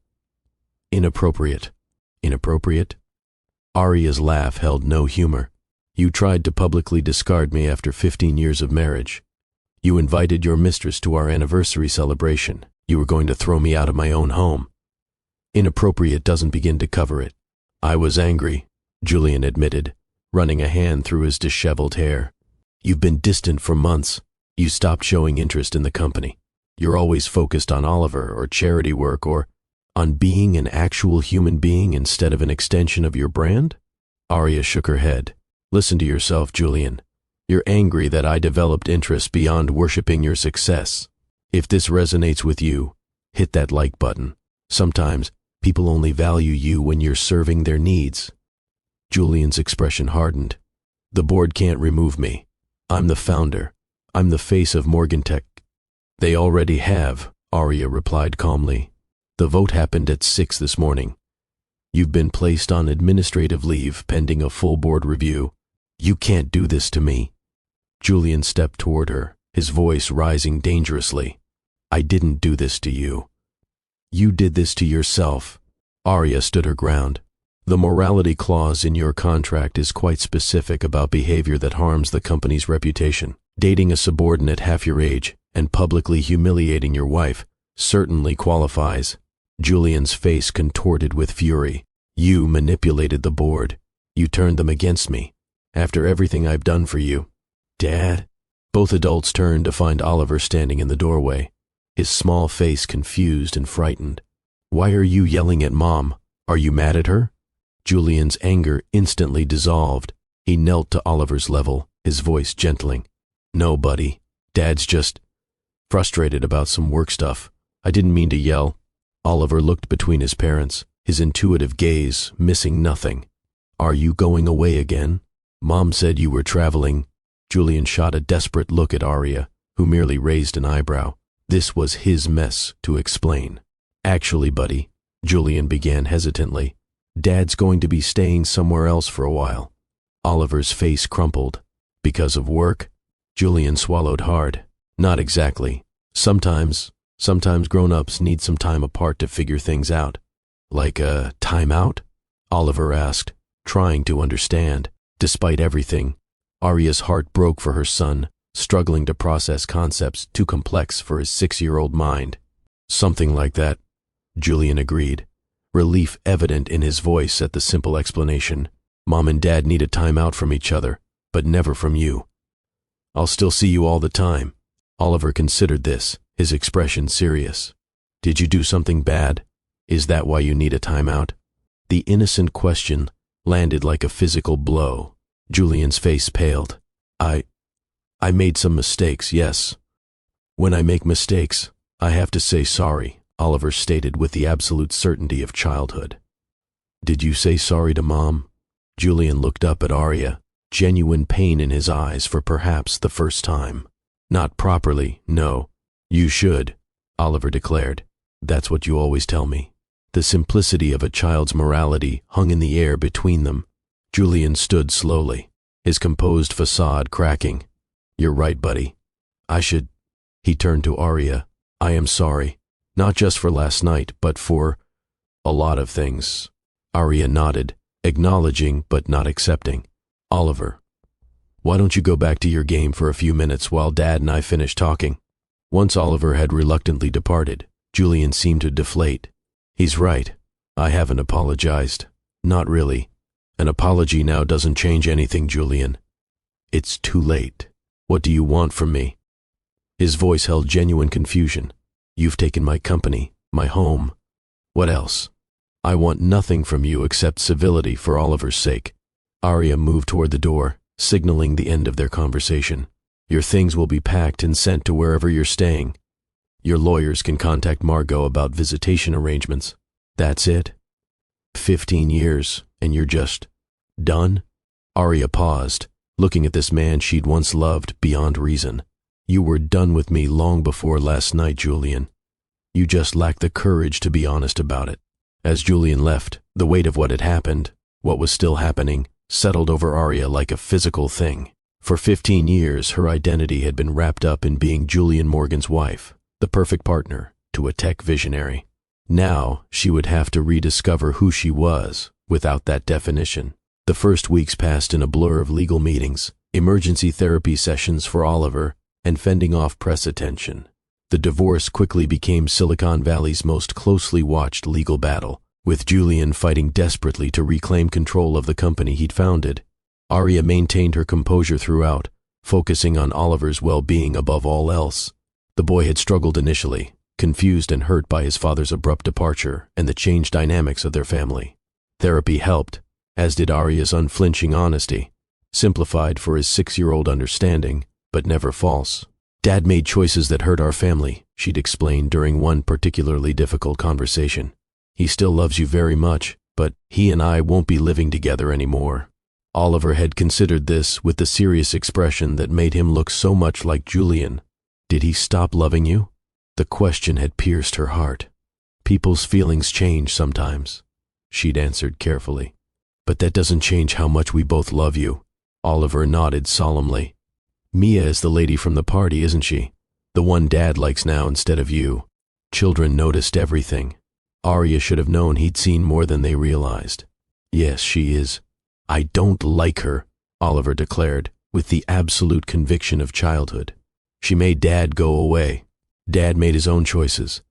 inappropriate. Inappropriate? Arya's laugh held no humor. You tried to publicly discard me after 15 years of marriage. You invited your mistress to our anniversary celebration. You were going to throw me out of my own home. Inappropriate doesn't begin to cover it. I was angry, Julian admitted, running a hand through his disheveled hair. You've been distant for months. You stopped showing interest in the company. You're always focused on Oliver or charity work or on being an actual human being instead of an extension of your brand? Arya shook her head. Listen to yourself, Julian. You're angry that I developed interest beyond worshiping your success. If this resonates with you, hit that like button. Sometimes people only value you when you're serving their needs. Julian's expression hardened. The board can't remove me. I'm the founder. I'm the face of Morgantech. They already have, Arya replied calmly. The vote happened at 6 this morning. You've been placed on administrative leave pending a full board review. You can't do this to me. Julian stepped toward her, his voice rising dangerously. I didn't do this to you. You did this to yourself. Arya stood her ground. The morality clause in your contract is quite specific about behavior that harms the company's reputation. Dating a subordinate half your age and publicly humiliating your wife certainly qualifies. Julian's face contorted with fury. You manipulated the board. You turned them against me. After everything I've done for you. Dad? Both adults turned to find Oliver standing in the doorway, his small face confused and frightened. Why are you yelling at Mom? Are you mad at her? Julian's anger instantly dissolved. He knelt to Oliver's level, his voice gentling. No, buddy. Dad's just frustrated about some work stuff. I didn't mean to yell. Oliver looked between his parents, his intuitive gaze missing nothing. Are you going away again? Mom said you were traveling. Julian shot a desperate look at Arya, who merely raised an eyebrow. This was his mess to explain. Actually, buddy, Julian began hesitantly, Dad's going to be staying somewhere else for a while. Oliver's face crumpled. Because of work? Julian swallowed hard. Not exactly. Sometimes grown-ups need some time apart to figure things out. Like a timeout? Oliver asked, trying to understand. Despite everything, Arya's heart broke for her son, struggling to process concepts too complex for his 6-year-old mind. Something like that, Julian agreed, relief evident in his voice at the simple explanation. Mom and Dad need a time out from each other, but never from you. I'll still see you all the time. Oliver considered this, his expression serious. Did you do something bad? Is that why you need a timeout? The innocent question landed like a physical blow. Julian's face paled. I made some mistakes, yes. When I make mistakes, I have to say sorry, Oliver stated with the absolute certainty of childhood. Did you say sorry to Mom? Julian looked up at Arya, genuine pain in his eyes for perhaps the first time. Not properly, no. You should, Oliver declared. That's what you always tell me. The simplicity of a child's morality hung in the air between them. Julian stood slowly, his composed facade cracking. You're right, buddy. I should. He turned to Arya. I am sorry, not just for last night, but for a lot of things. Arya nodded, acknowledging but not accepting. Oliver, why don't you go back to your game for a few minutes while Dad and I finish talking? Once Oliver had reluctantly departed, Julian seemed to deflate. He's right. I haven't apologized. Not really. An apology now doesn't change anything, Julian. It's too late. What do you want from me? His voice held genuine confusion. You've taken my company, my home. What else? I want nothing from you except civility for Oliver's sake. Arya moved toward the door, signaling the end of their conversation. Your things will be packed and sent to wherever you're staying. Your lawyers can contact Margot about visitation arrangements. That's it? 15 years, and you're just done? Arya paused, looking at this man she'd once loved beyond reason. You were done with me long before last night, Julian. You just lacked the courage to be honest about it. As Julian left, the weight of what had happened, what was still happening, settled over Arya like a physical thing. For 15 years, her identity had been wrapped up in being Julian Morgan's wife, the perfect partner to a tech visionary. Now, she would have to rediscover who she was without that definition. The first weeks passed in a blur of legal meetings, emergency therapy sessions for Oliver, and fending off press attention. The divorce quickly became Silicon Valley's most closely watched legal battle, with Julian fighting desperately to reclaim control of the company he'd founded. Arya maintained her composure throughout, focusing on Oliver's well-being above all else. The boy had struggled initially, confused and hurt by his father's abrupt departure and the changed dynamics of their family. Therapy helped, as did Arya's unflinching honesty, simplified for his 6-year-old understanding, but never false. Dad made choices that hurt our family, she'd explained during one particularly difficult conversation. He still loves you very much, but he and I won't be living together anymore. Oliver had considered this with the serious expression that made him look so much like Julian. Did he stop loving you? The question had pierced her heart. People's feelings change sometimes, she'd answered carefully. But that doesn't change how much we both love you. Oliver nodded solemnly. Mia is the lady from the party, isn't she? The one Dad likes now instead of you. Children noticed everything. Arya should have known he'd seen more than they realized. Yes, she is. I don't like her, Oliver declared, with the absolute conviction of childhood. She made Dad go away. Dad made his own choices,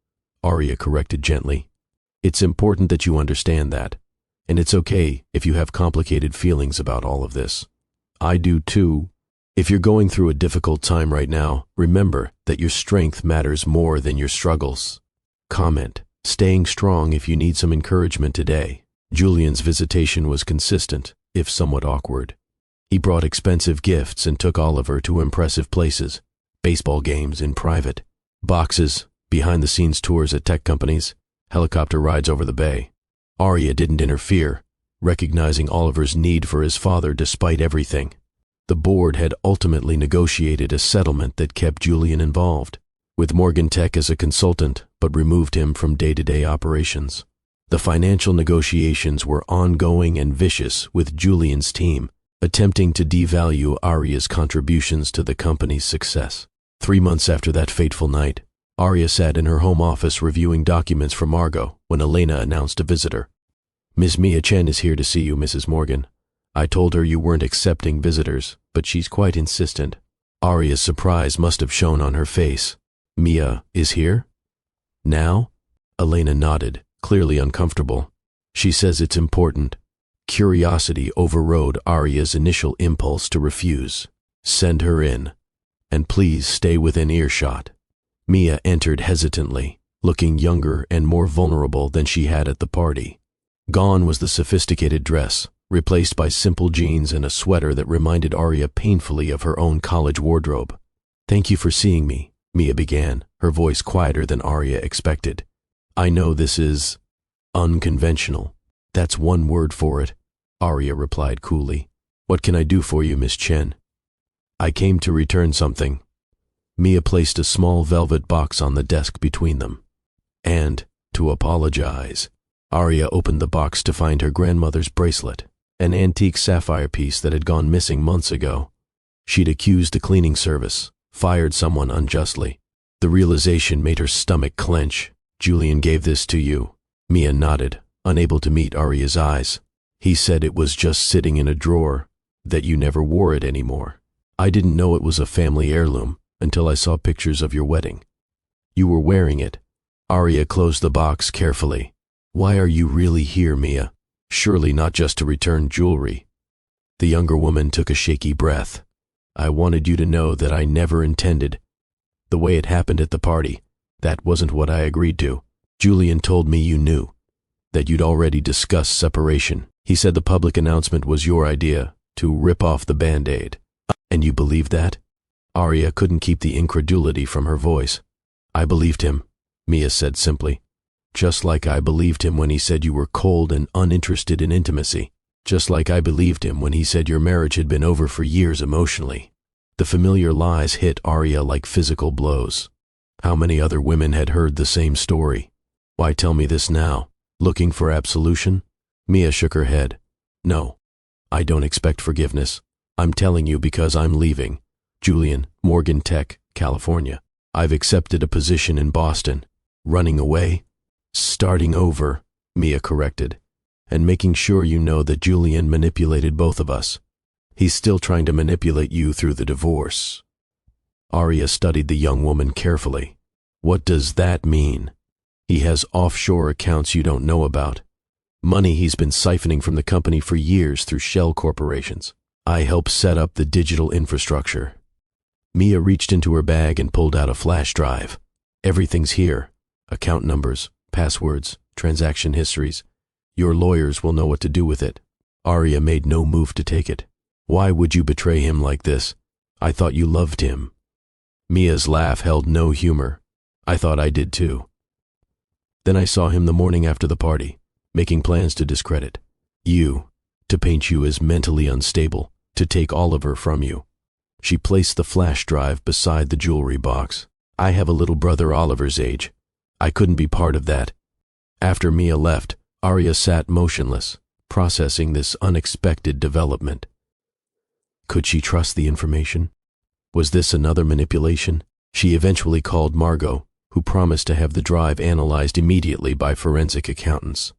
Arya corrected gently. It's important that you understand that. And it's okay if you have complicated feelings about all of this. I do too. If you're going through a difficult time right now, remember that your strength matters more than your struggles. Comment, staying strong if you need some encouragement today. Julian's visitation was consistent, if somewhat awkward. He brought expensive gifts and took Oliver to impressive places, baseball games in private, boxes, behind-the-scenes tours at tech companies, helicopter rides over the bay. Arya didn't interfere, recognizing Oliver's need for his father despite everything. The board had ultimately negotiated a settlement that kept Julian involved, with Morgan Tech as a consultant, but removed him from day-to-day operations. The financial negotiations were ongoing and vicious, with Julian's team attempting to devalue Arya's contributions to the company's success. 3 months after that fateful night, Arya sat in her home office reviewing documents for Margot when Elena announced a visitor. "Miss Mia Chen is here to see you, Mrs. Morgan. I told her you weren't accepting visitors, but she's quite insistent." Arya's surprise must have shown on her face. "Mia is here? Now?" Elena nodded, clearly uncomfortable. "She says it's important." Curiosity overrode Arya's initial impulse to refuse. "Send her in. And please stay within earshot." Mia entered hesitantly, looking younger and more vulnerable than she had at the party. Gone was the sophisticated dress, replaced by simple jeans and a sweater that reminded Arya painfully of her own college wardrobe. "Thank you for seeing me," Mia began, her voice quieter than Arya expected. "I know this is unconventional. That's one word for it," Arya replied coolly. "What can I do for you, Miss Chen?" "I came to return something." Mia placed a small velvet box on the desk between them. "And to apologize." Arya opened the box to find her grandmother's bracelet, an antique sapphire piece that had gone missing months ago. She'd accused a cleaning service, fired someone unjustly. The realization made her stomach clench. "Julian gave this to you." Mia nodded, unable to meet Arya's eyes. "He said it was just sitting in a drawer, that you never wore it anymore. I didn't know it was a family heirloom until I saw pictures of your wedding. You were wearing it." Arya closed the box carefully. "Why are you really here, Mia? Surely not just to return jewelry." The younger woman took a shaky breath. "I wanted you to know that I never intended. The way it happened at the party, that wasn't what I agreed to. Julian told me you knew, that you'd already discussed separation. He said the public announcement was your idea, to rip off the Band-Aid. And you believed that?" Arya couldn't keep the incredulity from her voice. "I believed him," Mia said simply. "Just like I believed him when he said you were cold and uninterested in intimacy. Just like I believed him when he said your marriage had been over for years emotionally." The familiar lies hit Arya like physical blows. How many other women had heard the same story? "Why tell me this now? Looking for absolution?" Mia shook her head. "No, I don't expect forgiveness. I'm telling you because I'm leaving. Julian, Morgan Tech, California. I've accepted a position in Boston." "Running away?" "Starting over," Mia corrected. "And making sure you know that Julian manipulated both of us. He's still trying to manipulate you through the divorce." Arya studied the young woman carefully. "What does that mean?" "He has offshore accounts you don't know about. Money he's been siphoning from the company for years through shell corporations. I helped set up the digital infrastructure." Mia reached into her bag and pulled out a flash drive. "Everything's here. Account numbers, passwords, transaction histories. Your lawyers will know what to do with it." Arya made no move to take it. "Why would you betray him like this? I thought you loved him." Mia's laugh held no humor. "I thought I did too. Then I saw him the morning after the party, making plans to discredit you, to paint you as mentally unstable, to take Oliver from you." She placed the flash drive beside the jewelry box. "I have a little brother Oliver's age. I couldn't be part of that." After Mia left, Arya sat motionless, processing this unexpected development. Could she trust the information? Was this another manipulation? She eventually called Margot, who promised to have the drive analyzed immediately by forensic accountants.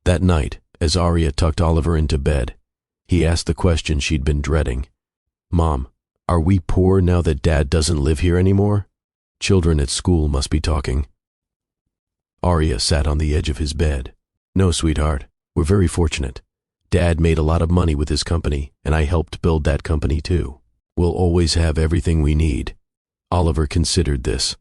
That night, as Arya tucked Oliver into bed, he asked the question she'd been dreading. "Mom, are we poor now that Dad doesn't live here anymore?" Children at school must be talking. Arya sat on the edge of his bed. "No, sweetheart, We're very fortunate. Dad made a lot of money with his company, and I helped build that company too. We'll always have everything we need." Oliver considered this.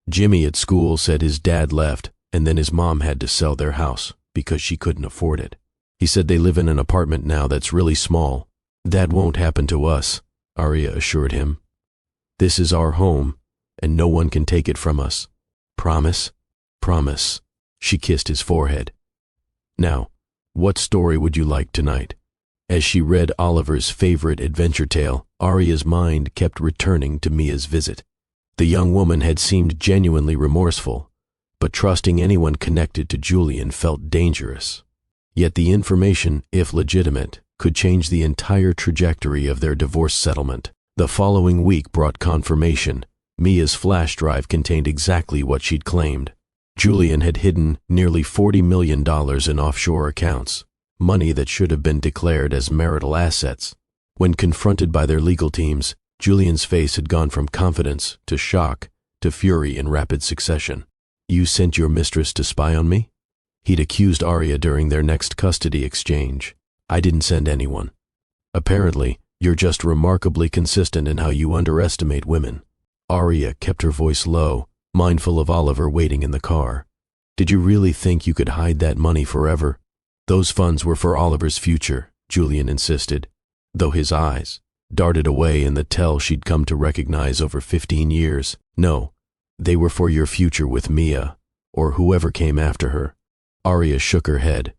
Jimmy at school said his dad left, and then his mom had to sell their house because she couldn't afford it. He said they live in an apartment now that's really small. "That won't happen to us," Arya assured him. "This is our home, and no one can take it from us. Promise?" "Promise." She kissed his forehead. "Now, what story would you like tonight?" As she read Oliver's favorite adventure tale, Arya's mind kept returning to Mia's visit. The young woman had seemed genuinely remorseful, but trusting anyone connected to Julian felt dangerous. Yet the information, if legitimate, could change the entire trajectory of their divorce settlement. The following week brought confirmation. Mia's flash drive contained exactly what she'd claimed. Julian had hidden nearly $40 million in offshore accounts, money that should have been declared as marital assets. When confronted by their legal teams, Julian's face had gone from confidence to shock to fury in rapid succession. "You sent your mistress to spy on me?" He'd accused Arya during their next custody exchange. "I didn't send anyone. Apparently, you're just remarkably consistent in how you underestimate women." Arya kept her voice low, mindful of Oliver waiting in the car. "Did you really think you could hide that money forever?" "Those funds were for Oliver's future," Julian insisted, though his eyes darted away in the tell she'd come to recognize over 15 years. "No, they were for your future with Mia, or whoever came after her." Arya shook her head.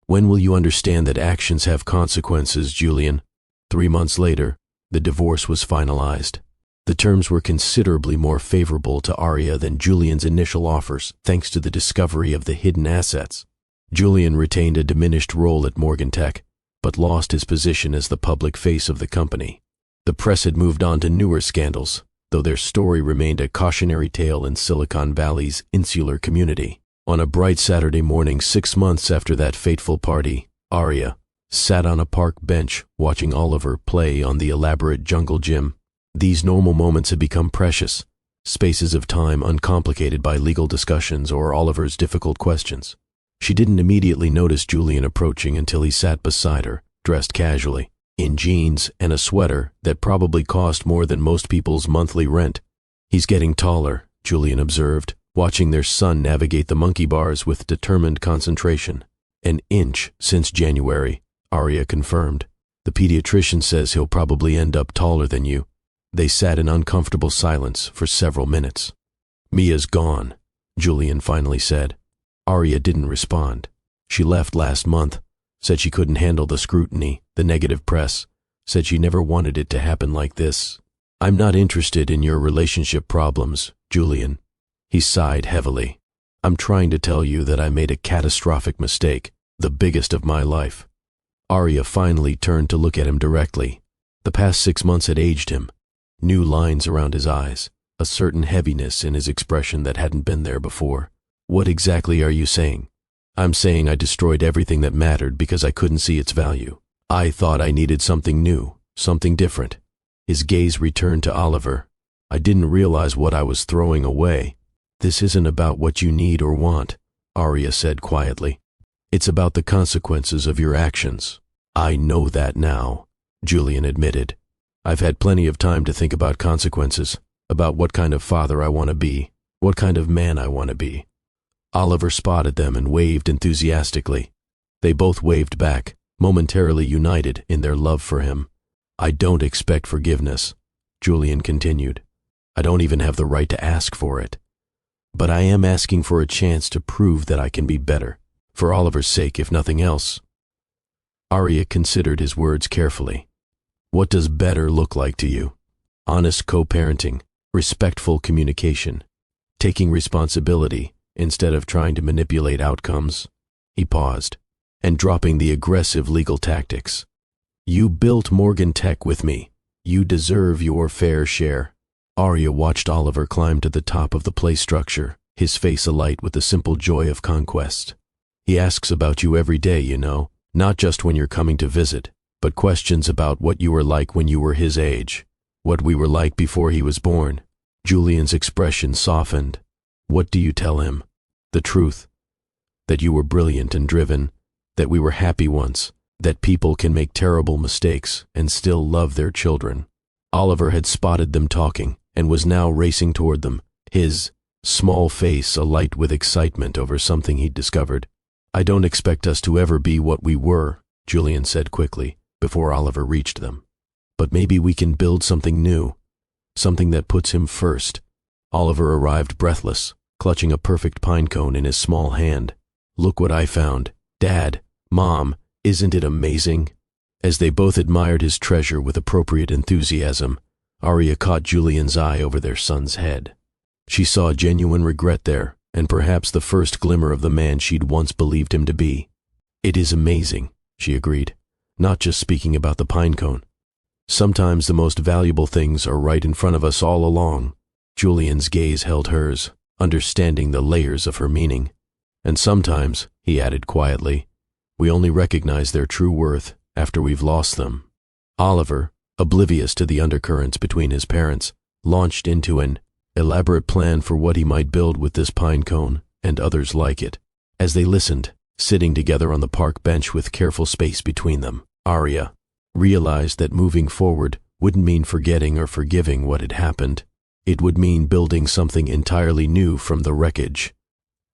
"When will you understand that actions have consequences, Julian?" 3 months later, the divorce was finalized. The terms were considerably more favorable to Arya than Julian's initial offers, thanks to the discovery of the hidden assets. Julian retained a diminished role at Morgan Tech, but lost his position as the public face of the company. The press had moved on to newer scandals, though their story remained a cautionary tale in Silicon Valley's insular community. On a bright Saturday morning 6 months after that fateful party, Arya sat on a park bench watching Oliver play on the elaborate jungle gym. These normal moments had become precious, spaces of time uncomplicated by legal discussions or Oliver's difficult questions. She didn't immediately notice Julian approaching until he sat beside her, dressed casually, in jeans and a sweater that probably cost more than most people's monthly rent. "He's getting taller," Julian observed, watching their son navigate the monkey bars with determined concentration. "An inch since January," Arya confirmed. "The pediatrician says he'll probably end up taller than you." They sat in uncomfortable silence for several minutes. "Mia's gone," Julian finally said. Arya didn't respond. "She left last month, said she couldn't handle the scrutiny, the negative press, said she never wanted it to happen like this." "I'm not interested in your relationship problems, Julian." He sighed heavily. "I'm trying to tell you that I made a catastrophic mistake, the biggest of my life." Arya finally turned to look at him directly. The past 6 months had aged him. New lines around his eyes, a certain heaviness in his expression that hadn't been there before. "What exactly are you saying?" "I'm saying I destroyed everything that mattered because I couldn't see its value. I thought I needed something new, something different." His gaze returned to Oliver. "I didn't realize what I was throwing away." "This isn't about what you need or want," Arya said quietly. "It's about the consequences of your actions." "I know that now," Julian admitted. "I've had plenty of time to think about consequences, about what kind of father I want to be, what kind of man I want to be." Oliver spotted them and waved enthusiastically. They both waved back, momentarily united in their love for him. "I don't expect forgiveness," Julian continued. "I don't even have the right to ask for it. But I am asking for a chance to prove that I can be better, for Oliver's sake if nothing else." Arya considered his words carefully. "What does better look like to you?" "Honest co-parenting, respectful communication, taking responsibility instead of trying to manipulate outcomes." He paused, "and dropping the aggressive legal tactics. You built Morgan Tech with me. You deserve your fair share." Arya watched Oliver climb to the top of the play structure, his face alight with the simple joy of conquest. "He asks about you every day, you know, not just when you're coming to visit, but questions about what you were like when you were his age, what we were like before he was born." Julian's expression softened. "What do you tell him?" "The truth. That you were brilliant and driven, that we were happy once, that people can make terrible mistakes and still love their children. Oliver had spotted them talking and was now racing toward them, his small face alight with excitement over something he'd discovered. "I don't expect us to ever be what we were," Julian said quickly, before Oliver reached them. "But maybe we can build something new, something that puts him first." Oliver arrived breathless, clutching a perfect pine cone in his small hand. "Look what I found. Dad, Mom, isn't it amazing?" As they both admired his treasure with appropriate enthusiasm, Arya caught Julian's eye over their son's head. She saw genuine regret there, and perhaps the first glimmer of the man she'd once believed him to be. "It is amazing," she agreed, not just speaking about the pine cone. "Sometimes the most valuable things are right in front of us all along." Julian's gaze held hers, understanding the layers of her meaning. "And sometimes," he added quietly, "we only recognize their true worth after we've lost them." Oliver, oblivious to the undercurrents between his parents, launched into an elaborate plan for what he might build with this pine cone and others like it. As they listened, sitting together on the park bench with careful space between them, Arya realized that moving forward wouldn't mean forgetting or forgiving what had happened. It would mean building something entirely new from the wreckage.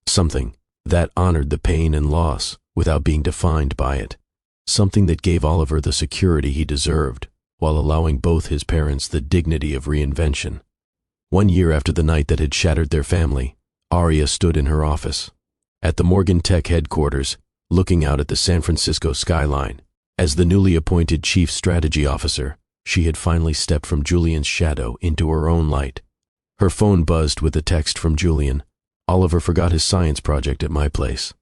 Something that honored the pain and loss without being defined by it. Something that gave Oliver the security he deserved, while allowing both his parents the dignity of reinvention. 1 year after the night that had shattered their family, Arya stood in her office at the Morgan Tech headquarters, looking out at the San Francisco skyline. As the newly appointed chief strategy officer, she had finally stepped from Julian's shadow into her own light. Her phone buzzed with a text from Julian. "Oliver forgot his science project at my place.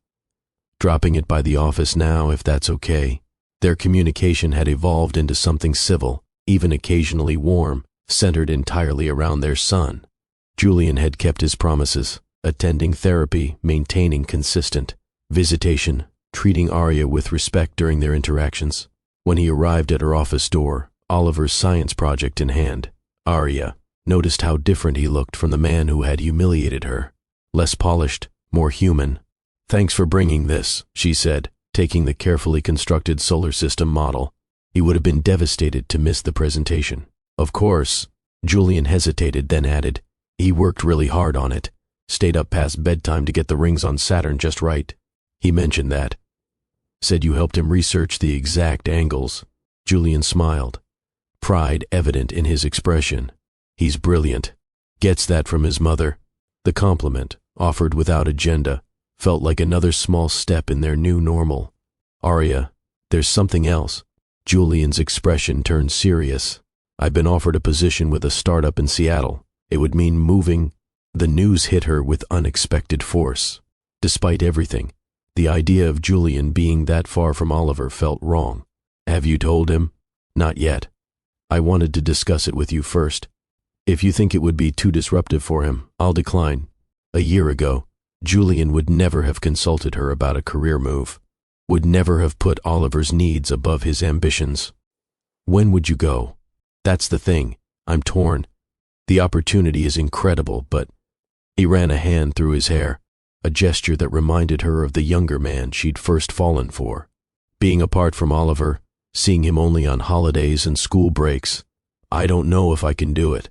Dropping it by the office now, if that's okay." Their communication had evolved into something civil, even occasionally warm, centered entirely around their son. Julian had kept his promises, attending therapy, maintaining consistent visitation, treating Arya with respect during their interactions. When he arrived at her office door, Oliver's science project in hand, Arya noticed how different he looked from the man who had humiliated her. Less polished, more human. "Thanks for bringing this," she said, taking the carefully constructed solar system model. He would have been devastated to miss the presentation. "Of course." Julian hesitated, then added, "He worked really hard on it. Stayed up past bedtime to get the rings on Saturn just right." "He mentioned that. Said you helped him research the exact angles." Julian smiled, pride evident in his expression. "He's brilliant. Gets that from his mother." The compliment, offered without agenda, felt like another small step in their new normal. "Arya, there's something else." Julian's expression turned serious. "I've been offered a position with a startup in Seattle. It would mean moving." The news hit her with unexpected force. Despite everything, the idea of Julian being that far from Oliver felt wrong. "Have you told him?" "Not yet. I wanted to discuss it with you first. If you think it would be too disruptive for him, I'll decline." A year ago, Julian would never have consulted her about a career move, would never have put Oliver's needs above his ambitions. "When would you go?" "That's the thing. I'm torn. The opportunity is incredible, but—" He ran a hand through his hair, a gesture that reminded her of the younger man she'd first fallen for. Being apart from Oliver, seeing him only on holidays and school breaks. "I don't know if I can do it."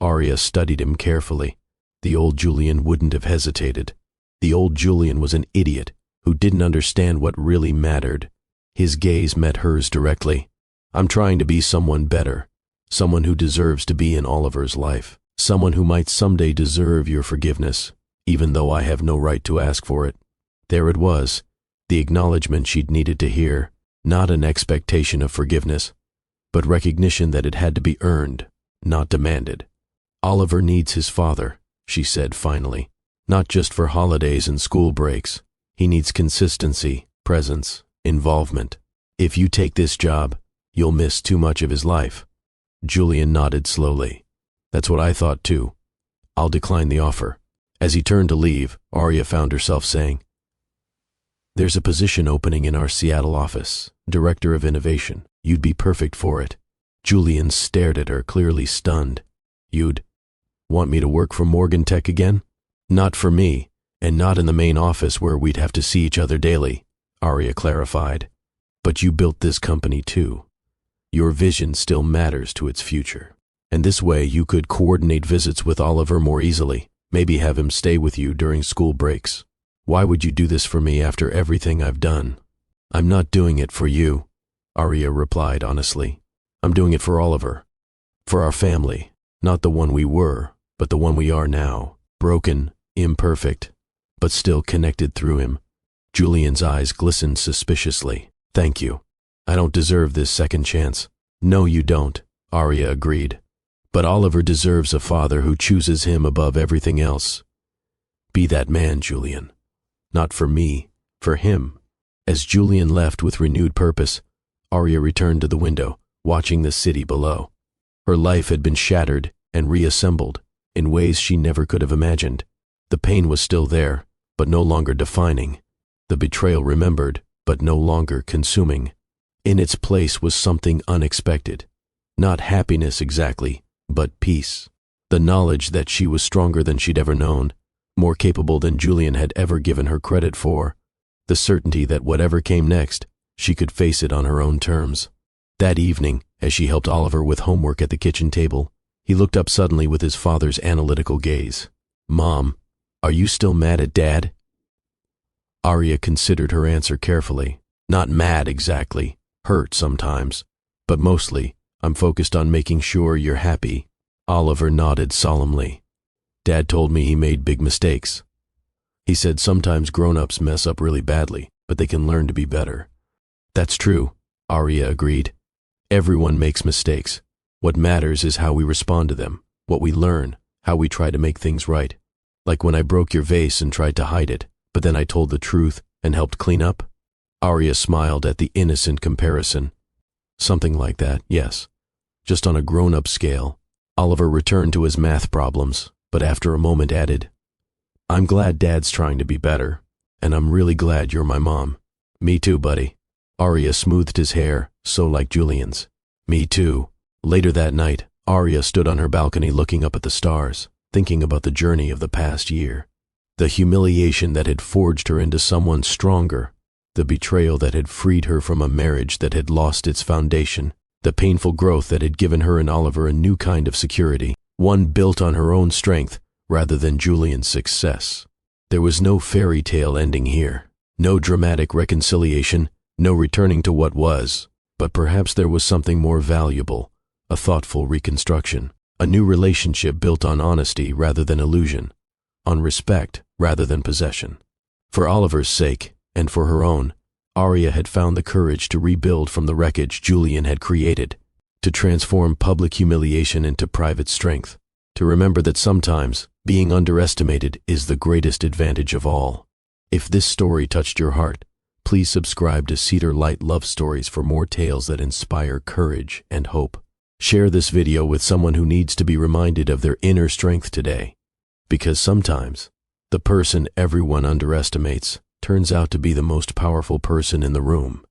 Arya studied him carefully. The old Julian wouldn't have hesitated. The old Julian was an idiot who didn't understand what really mattered. His gaze met hers directly. "I'm trying to be someone better, someone who deserves to be in Oliver's life, someone who might someday deserve your forgiveness, even though I have no right to ask for it." There it was, the acknowledgement she'd needed to hear, not an expectation of forgiveness, but recognition that it had to be earned, not demanded. "Oliver needs his father," she said finally, "not just for holidays and school breaks. He needs consistency, presence, involvement. If you take this job, you'll miss too much of his life." Julian nodded slowly. "That's what I thought too. I'll decline the offer." As he turned to leave, Arya found herself saying, "There's a position opening in our Seattle office, Director of Innovation. You'd be perfect for it." Julian stared at her, clearly stunned. "You'd want me to work for Morgan Tech again?" "Not for me, and not in the main office where we'd have to see each other daily," Arya clarified. But you built this company too. Your vision still matters to its future. And this way you could coordinate visits with Oliver more easily, maybe have him stay with you during school breaks. Why would you do this for me after everything I've done? I'm not doing it for you, Arya replied honestly. I'm doing it for Oliver. For our family, not the one we were, but the one we are now. Broken, imperfect, but still connected through him. Julian's eyes glistened suspiciously. Thank you. I don't deserve this second chance. No, you don't, Arya agreed. But Oliver deserves a father who chooses him above everything else. Be that man, Julian. Not for me, for him. As Julian left with renewed purpose, Arya returned to the window, watching the city below. Her life had been shattered and reassembled in ways she never could have imagined. The pain was still there, but no longer defining. The betrayal remembered, but no longer consuming. In its place was something unexpected. Not happiness exactly, but peace. The knowledge that she was stronger than she'd ever known, more capable than Julian had ever given her credit for. The certainty that whatever came next, she could face it on her own terms. That evening, as she helped Oliver with homework at the kitchen table, he looked up suddenly with his father's analytical gaze. Mom, are you still mad at Dad? Arya considered her answer carefully. Not mad exactly, hurt sometimes, but mostly, I'm focused on making sure you're happy. Oliver nodded solemnly. Dad told me he made big mistakes. He said sometimes grown-ups mess up really badly, but they can learn to be better. That's true, Arya agreed. Everyone makes mistakes. What matters is how we respond to them, what we learn, how we try to make things right. Like when I broke your vase and tried to hide it, but then I told the truth and helped clean up. Arya smiled at the innocent comparison. Something like that, yes. Just on a grown-up scale. Oliver returned to his math problems, but after a moment added, I'm glad Dad's trying to be better, and I'm really glad you're my mom. Me too, buddy. Arya smoothed his hair, so like Julian's. Me too. Later that night, Arya stood on her balcony looking up at the stars, thinking about the journey of the past year. The humiliation that had forged her into someone stronger, the betrayal that had freed her from a marriage that had lost its foundation, the painful growth that had given her and Oliver a new kind of security, one built on her own strength rather than Julian's success. There was no fairy tale ending here, no dramatic reconciliation, no returning to what was, but perhaps there was something more valuable, a thoughtful reconstruction, a new relationship built on honesty rather than illusion, on respect rather than possession. For Oliver's sake, and for her own, Arya had found the courage to rebuild from the wreckage Julian had created, to transform public humiliation into private strength, to remember that sometimes being underestimated is the greatest advantage of all. If this story touched your heart, please subscribe to Cedar Light Love Stories for more tales that inspire courage and hope. Share this video with someone who needs to be reminded of their inner strength today, because sometimes the person everyone underestimates turns out to be the most powerful person in the room.